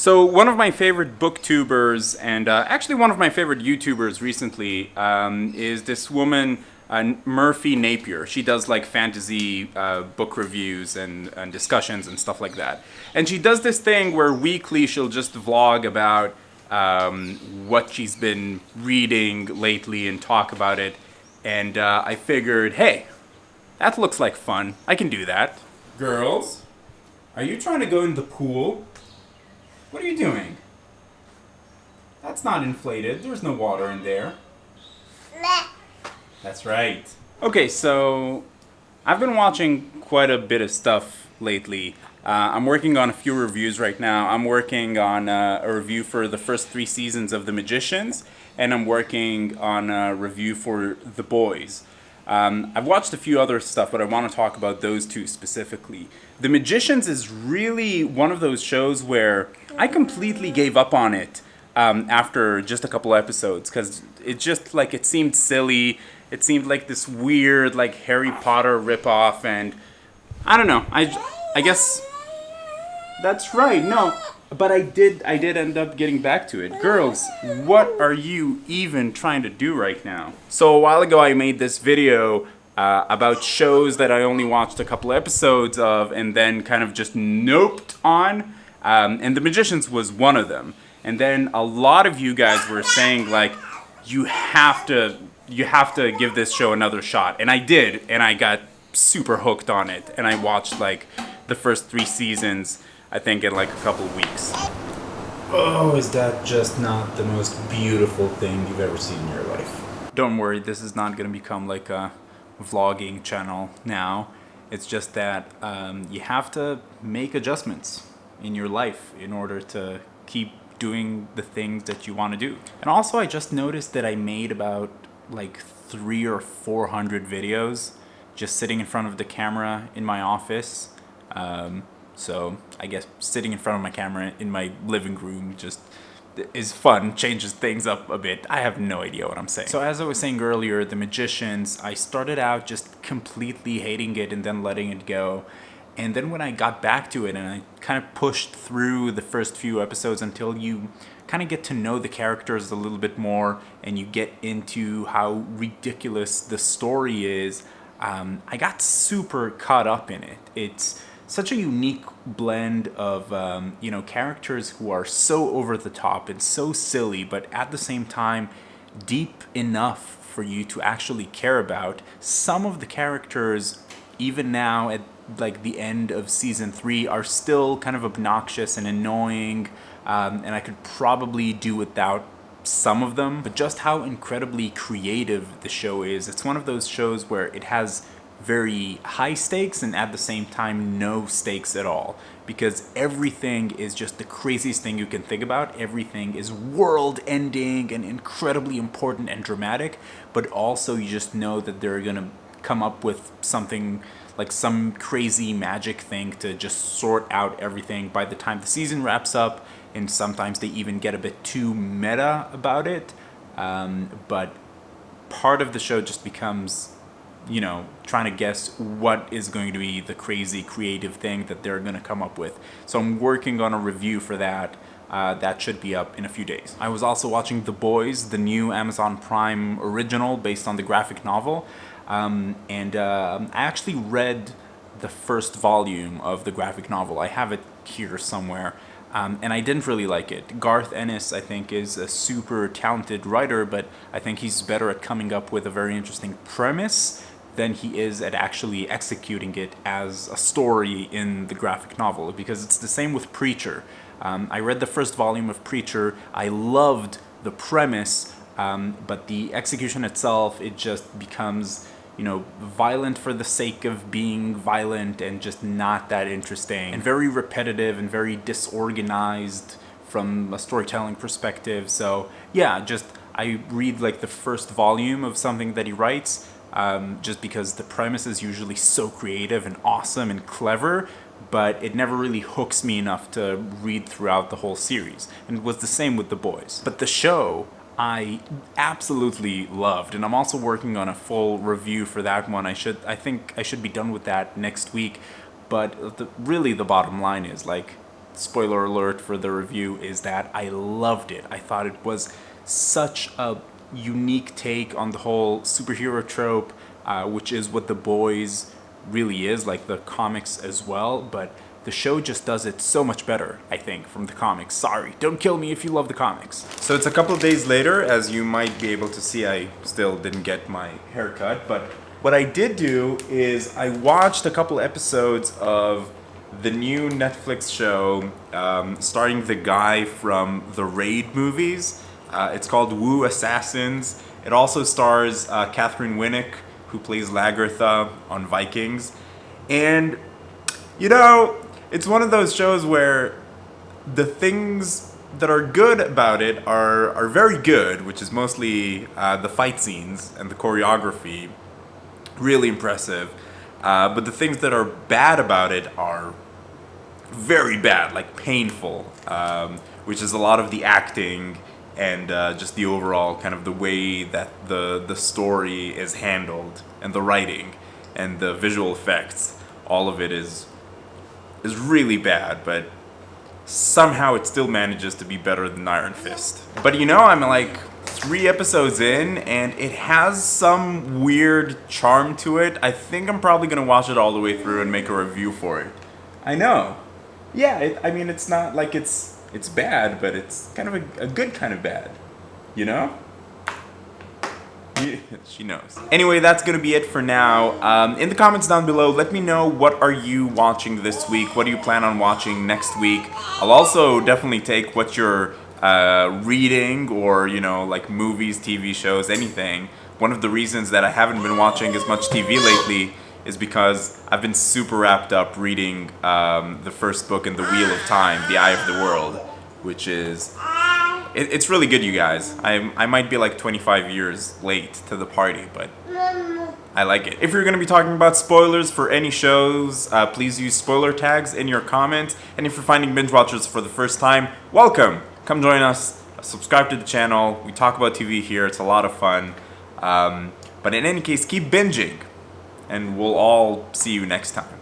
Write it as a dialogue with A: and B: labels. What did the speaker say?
A: So one of my favorite booktubers and actually one of my favorite YouTubers recently is this woman, Murphy Napier. She does like fantasy book reviews and discussions and stuff like that. And she does this thing where weekly she'll just vlog about what she's been reading lately and talk about it. And I figured, hey, that looks like fun. I can do that. Girls, are you trying to go in the pool? What are you doing? That's not inflated. There's no water in there. That's right. Okay, so I've been watching quite a bit of stuff lately. I'm working on a few reviews right now. I'm working on a review for the first 3 seasons of The Magicians, and I'm working on a review for The Boys. I've watched a few other stuff, but I want to talk about those two specifically. The Magicians is really one of those shows where I completely gave up on it after just a couple episodes, because it just, like, it seemed silly. It seemed like this weird, like, Harry Potter ripoff, and I don't know. I guess that's right. No, but I did end up getting back to it. Girls, what are you even trying to do right now? So a while ago I made this video about shows that I only watched a couple episodes of and then kind of just noped on, and The Magicians was one of them. And then a lot of you guys were saying, like, you have to give this show another shot. And I did, and I got super hooked on it. And I watched, like, the first 3 seasons, I think, in, like, a couple weeks. Oh, is that just not the most beautiful thing you've ever seen in your life? Don't worry, this is not going to become, like, a vlogging channel now. It's just that you have to make adjustments in your life in order to keep doing the things that you want to do. And also, I just noticed that I made about like 300 or 400 videos just sitting in front of the camera in my office. So I guess sitting in front of my camera in my living room just is fun, changes things up a bit. I have no idea what I'm saying. So as I was saying earlier, The Magicians, I started out just completely hating it and then letting it go. And then when I got back to it and I kind of pushed through the first few episodes until you kind of get to know the characters a little bit more and you get into how ridiculous the story is, I got super caught up in it. It's such a unique blend of characters who are so over the top and so silly, but at the same time deep enough for you to actually care about. Some of the characters, even now at like the end of season 3, are still kind of obnoxious and annoying, and I could probably do without some of them. But just how incredibly creative the show is. It's one of those shows where it has very high stakes and at the same time no stakes at all, because everything is just the craziest thing you can think about. Everything is world ending and incredibly important and dramatic, but also you just know that they're gonna come up with something like some crazy magic thing to just sort out everything by the time the season wraps up. And sometimes they even get a bit too meta about it, but part of the show just becomes trying to guess what is going to be the crazy creative thing that they're going to come up with. So I'm working on a review for that. That should be up in a few days. I was also watching The Boys, the new Amazon Prime original based on the graphic novel. And I actually read the first volume of the graphic novel. I have it here somewhere. And I didn't really like it. Garth Ennis, I think, is a super talented writer, but I think he's better at coming up with a very interesting premise than he is at actually executing it as a story in the graphic novel, because it's the same with Preacher. I read the first volume of Preacher. I loved the premise, but the execution itself, it just becomes violent for the sake of being violent and just not that interesting and very repetitive and very disorganized from a storytelling perspective. So yeah, just I read like the first volume of something that he writes, just because the premise is usually so creative and awesome and clever, but it never really hooks me enough to read throughout the whole series. And it was the same with The Boys. But the show, I absolutely loved, and I'm also working on a full review for that one. I think I should be done with that next week. But really the bottom line is, like, spoiler alert for the review, is that I loved it. I thought it was such a unique take on the whole superhero trope, which is what The Boys really is, like the comics as well, but the show just does it so much better, I think, from the comics. Sorry, don't kill me if you love the comics. So it's a couple of days later. As you might be able to see, I still didn't get my haircut, but what I did do is I watched a couple episodes of the new Netflix show starring the guy from the Raid movies. It's called Assassins. It also stars Catherine Winnick, who plays Lagertha on Vikings. And, you know, it's one of those shows where the things that are good about it are very good, which is mostly the fight scenes and the choreography. Really impressive. But the things that are bad about it are very bad, like painful, which is a lot of the acting and just the overall kind of the way that the story is handled and the writing and the visual effects. All of it is really bad, but somehow it still manages to be better than Iron Fist. But you know, I'm like 3 episodes in, and it has some weird charm to it. I think I'm probably gonna watch it all the way through and make a review for it. I know. Yeah, I mean, it's not like it's bad, but it's kind of a good kind of bad. You know? She knows. Anyway, that's gonna be it for now. In the comments down below, let me know, what are you watching this week? What do you plan on watching next week? I'll also definitely take what you're reading, or, you know, like movies, TV shows, anything. One of the reasons that I haven't been watching as much TV lately is because I've been super wrapped up reading the first book in the Wheel of Time, The Eye of the World, which is... It's really good, you guys. I might be like 25 years late to the party, but I like it. If you're going to be talking about spoilers for any shows, please use spoiler tags in your comments. And if you're finding Binge Watchers for the first time, welcome. Come join us. Subscribe to the channel. We talk about TV here. It's a lot of fun. But in any case, keep binging. And we'll all see you next time.